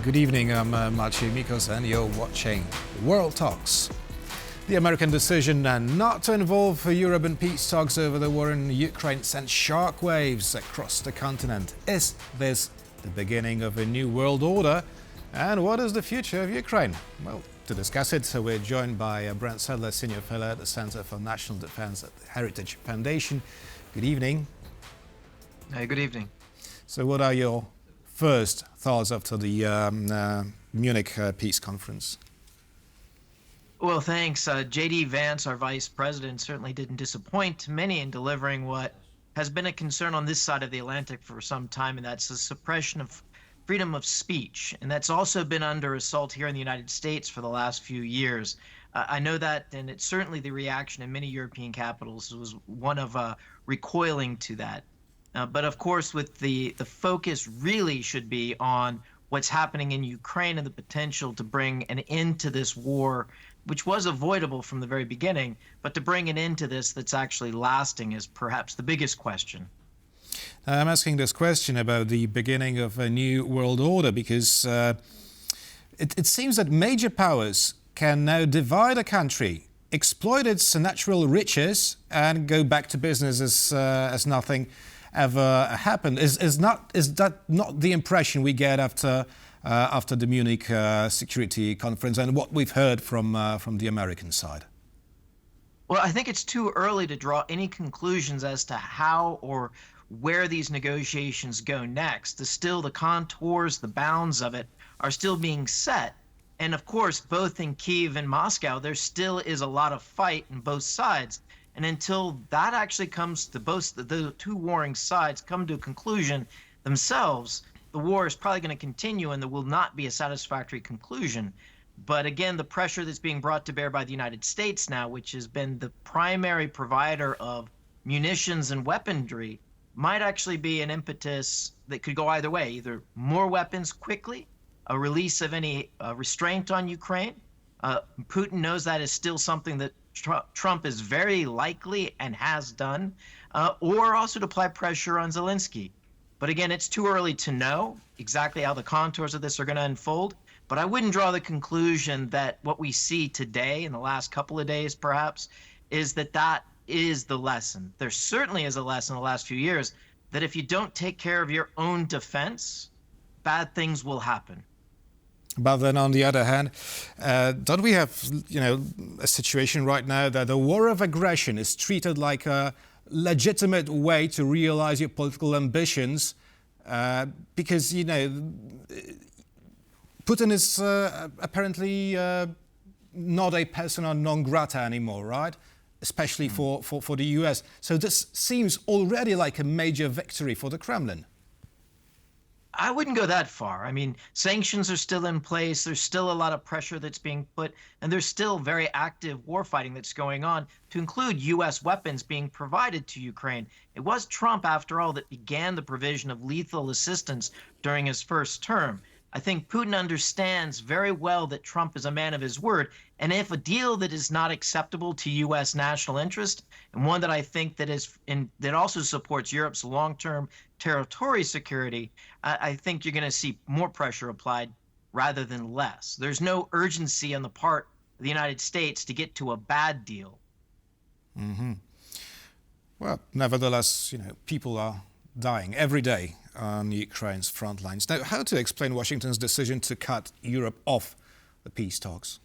Good evening, I'm Maciej Mikos and you're watching World Talks. The American decision not to involve Europe in peace talks over the war in Ukraine sent shockwaves across the continent. Is this the beginning of a new world order? And what is the future of Ukraine? Well, to discuss it, we're joined by Brent, Sadler, Senior Fellow at the Center for National Defense at the Heritage Foundation. Good evening. Hey, good evening. So what are your first thoughts after the Munich peace conference? Well, thanks. J.D. Vance, our vice president, certainly didn't disappoint many in delivering what has been a concern on this side of the Atlantic for some time, and that's the suppression of freedom of speech. And that's also been under assault here in the United States for the last few years. I know that, and it's certainly the reaction in many European capitals was one of recoiling to that. But of course, with the focus really should be on what's happening in Ukraine and the potential to bring an end to this war, which was avoidable from the very beginning, but to bring an end to this that's actually lasting is perhaps the biggest question. I'm asking this question about the beginning of a new world order because it seems that major powers can now divide a country, exploit its natural riches, and go back to business as nothing ever happened. Is that not the impression we get after the Munich security conference and what we've heard from the American side? Well, I think it's too early to draw any conclusions as to how or where these negotiations go next. The contours, the bounds of it are still being set. And of course, both in Kyiv and Moscow, there still is a lot of fight on both sides. And until that actually comes to both the two warring sides come to a conclusion themselves, the war is probably going to continue and there will not be a satisfactory conclusion. But again, the pressure that's being brought to bear by the United States now, which has been the primary provider of munitions and weaponry, might actually be an impetus that could go either way, either more weapons quickly, a release of any restraint on Ukraine. Putin knows that is still something that Trump is very likely and has done, or also to apply pressure on Zelensky. But again, it's too early to know exactly how the contours of this are going to unfold. But I wouldn't draw the conclusion that what we see today in the last couple of days, perhaps, is that is the lesson. There certainly is a lesson in the last few years that if you don't take care of your own defense, bad things will happen. But then on the other hand, don't we have, a situation right now that the war of aggression is treated like a legitimate way to realize your political ambitions? Because, Putin is apparently not a persona non grata anymore, right? Especially for the US. So this seems already like a major victory for the Kremlin. I wouldn't go that far. I mean, sanctions are still in place. There's still a lot of pressure that's being put, and there's still very active warfighting that's going on, to include U.S. weapons being provided to Ukraine. It was Trump, after all, that began the provision of lethal assistance during his first term. I think Putin understands very well that Trump is a man of his word, and if a deal that is not acceptable to U.S. national interest, and one that I think that also supports Europe's long-term territorial security, I think you're going to see more pressure applied rather than less. There's no urgency on the part of the United States to get to a bad deal. Mm-hmm. Well, nevertheless, people are dying every day on Ukraine's front lines. Now, how to explain Washington's decision to cut Europe off the peace talks?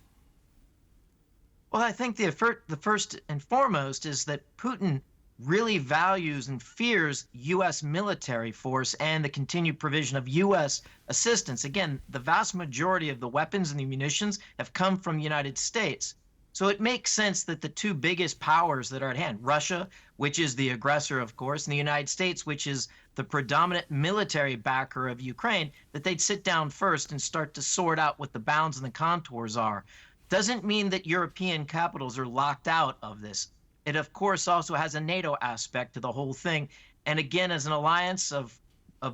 Well, I think the first and foremost is that Putin really values and fears U.S. military force and the continued provision of U.S. assistance. Again, the vast majority of the weapons and the munitions have come from the United States. So it makes sense that the two biggest powers that are at hand, Russia, which is the aggressor, of course, and the United States, which is the predominant military backer of Ukraine, that they'd sit down first and start to sort out what the bounds and the contours are. Doesn't mean that European capitals are locked out of this. It, of course, also has a NATO aspect to the whole thing. And again, as an alliance of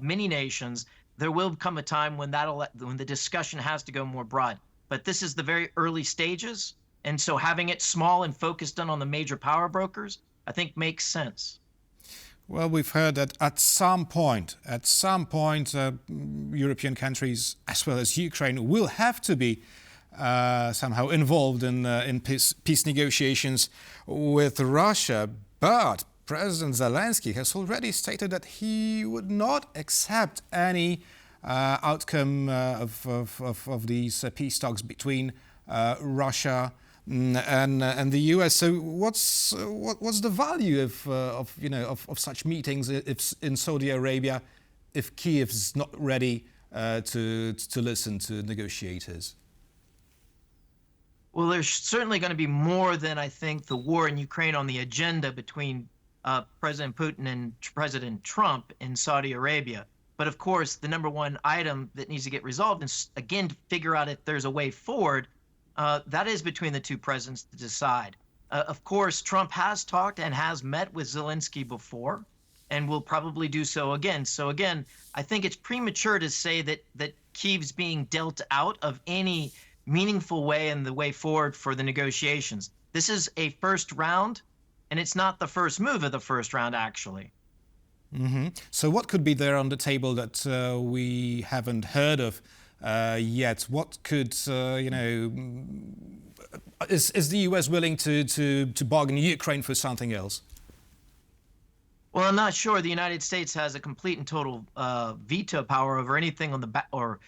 many nations, there will come a time when the discussion has to go more broad. But this is the very early stages. And so having it small and focused on the major power brokers, I think makes sense. Well, we've heard that at some point, European countries, as well as Ukraine, will have to be somehow involved in peace negotiations with Russia. But President Zelensky has already stated that he would not accept any outcome of these peace talks between Russia and the US. So what's the value of such meetings if in Saudi Arabia if Kiev's not ready to listen to negotiators? Well, there's certainly going to be more than, I think, the war in Ukraine on the agenda between President Putin and President Trump in Saudi Arabia. But of course, the number one item that needs to get resolved is, again, to figure out if there's a way forward. That is between the two presidents to decide. Of course, Trump has talked and has met with Zelensky before and will probably do so again. So again, I think it's premature to say that Kyiv's being dealt out of any meaningful way in the way forward for the negotiations. This is a first round, and it's not the first move of the first round, actually. Mm-hmm. So what could be there on the table that we haven't heard of yet? What could, is the US willing to bargain Ukraine for something else? Well, I'm not sure the United States has a complete and total veto power over anything on or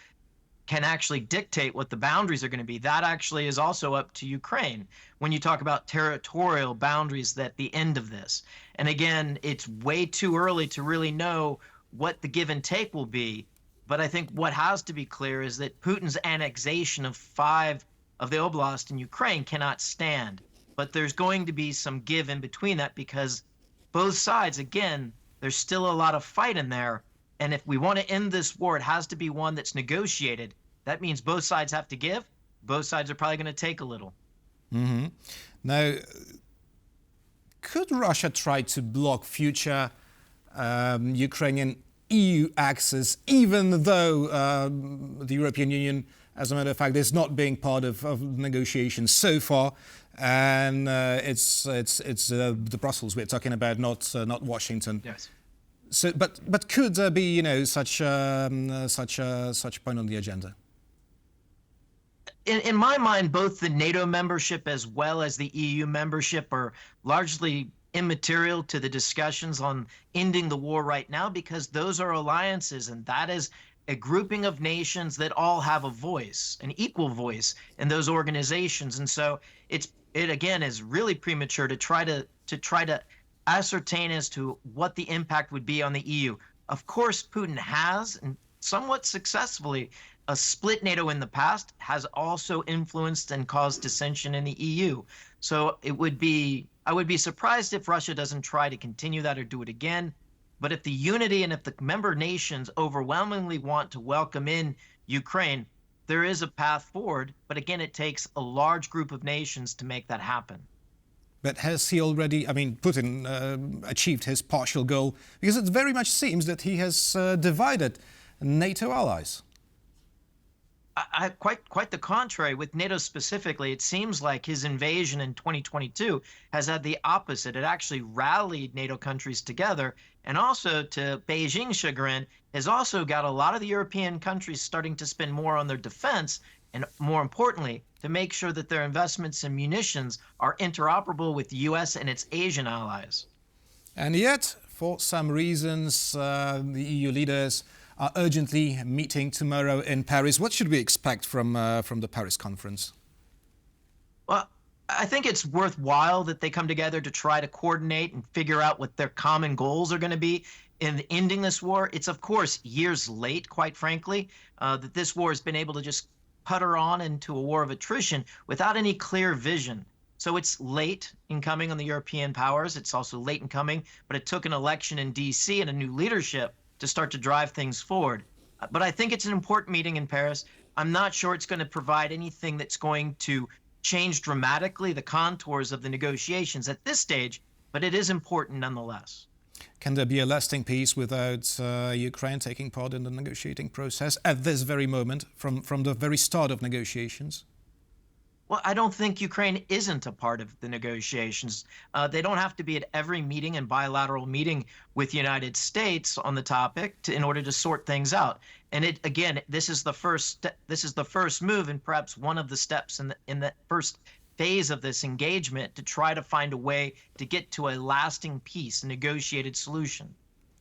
can actually dictate what the boundaries are going to be. That actually is also up to Ukraine when you talk about territorial boundaries at the end of this. And again, it's way too early to really know what the give and take will be. But I think what has to be clear is that Putin's annexation of 5 of the oblast in Ukraine cannot stand. But there's going to be some give in between that because both sides, again, there's still a lot of fight in there. And if we want to end this war, it has to be one that's negotiated. That means both sides have to give. Both sides are probably going to take a little. Mm-hmm. Now, could Russia try to block future Ukrainian EU access, even though the European Union, as a matter of fact, is not being part of negotiations so far, and it's the Brussels we're talking about, not Washington. Yes. So, but could there be such point on the agenda? In my mind, both the NATO membership as well as the EU membership are largely immaterial to the discussions on ending the war right now because those are alliances, and that is a grouping of nations that all have a voice, an equal voice in those organizations. And so it again is really premature to try to ascertain as to what the impact would be on the EU. Of course, Putin has, and somewhat successfully, a split NATO in the past has also influenced and caused dissension in the EU. So I would be surprised if Russia doesn't try to continue that or do it again. But if the unity and if the member nations overwhelmingly want to welcome in Ukraine, there is a path forward. But again, it takes a large group of nations to make that happen. But has he already, Putin achieved his partial goal? Because it very much seems that he has divided NATO allies. Quite the contrary. With NATO specifically, it seems like his invasion in 2022 has had the opposite. It actually rallied NATO countries together, and also, to Beijing's chagrin, has also got a lot of the European countries starting to spend more on their defense, and more importantly, to make sure that their investments in munitions are interoperable with the US and its Asian allies. And yet, for some reasons, the EU leaders are urgently meeting tomorrow in Paris. What should we expect from the Paris conference? Well, I think it's worthwhile that they come together to try to coordinate and figure out what their common goals are going to be in ending this war. It's, of course, years late, quite frankly, that this war has been able to just putter on into a war of attrition without any clear vision. So it's late in coming on the European powers. It's also late in coming, but it took an election in D.C. and a new leadership to start to drive things forward. But I think it's an important meeting in Paris. I'm not sure it's going to provide anything that's going to change dramatically the contours of the negotiations at this stage, but it is important nonetheless. Can there be a lasting peace without Ukraine taking part in the negotiating process at this very moment, from the very start of negotiations? Well, I don't think Ukraine isn't a part of the negotiations. They don't have to be at every meeting and bilateral meeting with the United States on the topic in order to sort things out. And it again, this is the first move, and perhaps one of the steps in the first phase of this engagement to try to find a way to get to a lasting peace, a negotiated solution.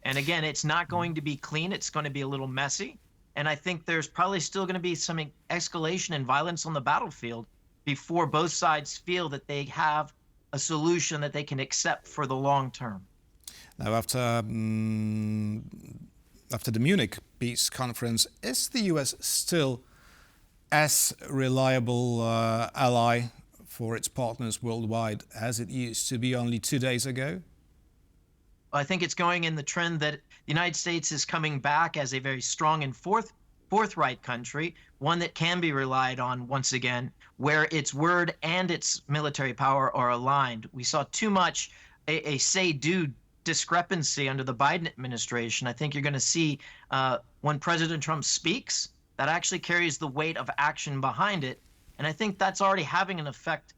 And again, it's not going to be clean. It's going to be a little messy. And I think there's probably still going to be some escalation and violence on the battlefield before both sides feel that they have a solution that they can accept for the long term. Now, after the Munich peace conference, is the US still as reliable ally for its partners worldwide as it used to be only 2 days ago? I think it's going in the trend that the United States is coming back as a very strong and forthright country, one that can be relied on once again, where its word and its military power are aligned. We saw too much a say-do discrepancy under the Biden administration. I think you're going to see when President Trump speaks, that actually carries the weight of action behind it. And I think that's already having an effect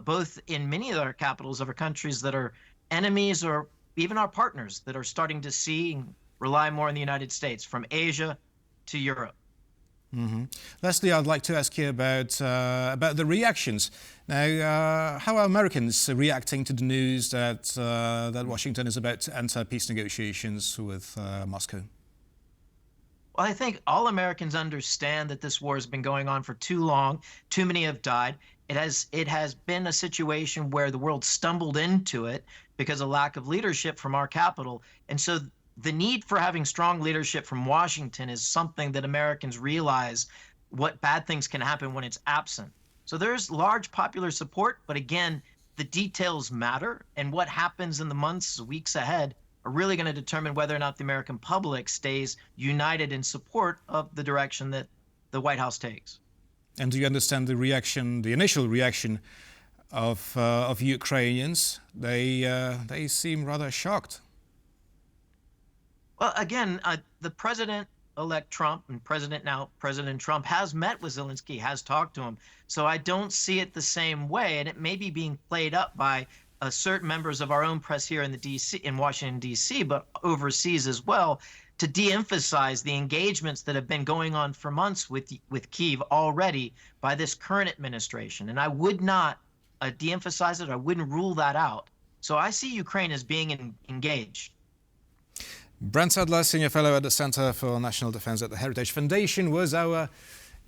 both in many of our capitals of our countries that are enemies or even our partners that are starting to see and rely more on the United States, from Asia to Europe. Mm-hmm. Leslie, I'd like to ask you about the reactions. Now, how are Americans reacting to the news that that Washington is about to enter peace negotiations with Moscow? Well, I think all Americans understand that this war has been going on for too long. Too many have died. It has been a situation where the world stumbled into it because of lack of leadership from our capital. And so the need for having strong leadership from Washington is something that Americans realize what bad things can happen when it's absent. So there's large popular support, but again, the details matter, and what happens in the months, weeks ahead are really going to determine whether or not the American public stays united in support of the direction that the White House takes. And do you understand the reaction, the initial reaction of Ukrainians? They seem rather shocked. Well, again, the President-elect Trump and President Trump has met with Zelensky, has talked to him. So I don't see it the same way, and it may be being played up by certain members of our own press here in Washington, D.C., but overseas as well, to de-emphasize the engagements that have been going on for months with Kyiv already by this current administration. And I would not de-emphasize it. I wouldn't rule that out. So I see Ukraine as being engaged. Brent Sadler, Senior Fellow at the Center for National Defense at the Heritage Foundation, was our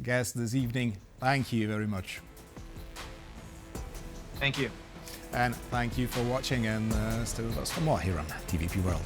guest this evening. Thank you very much. Thank you. And thank you for watching, and stay with us for more here on TVP World.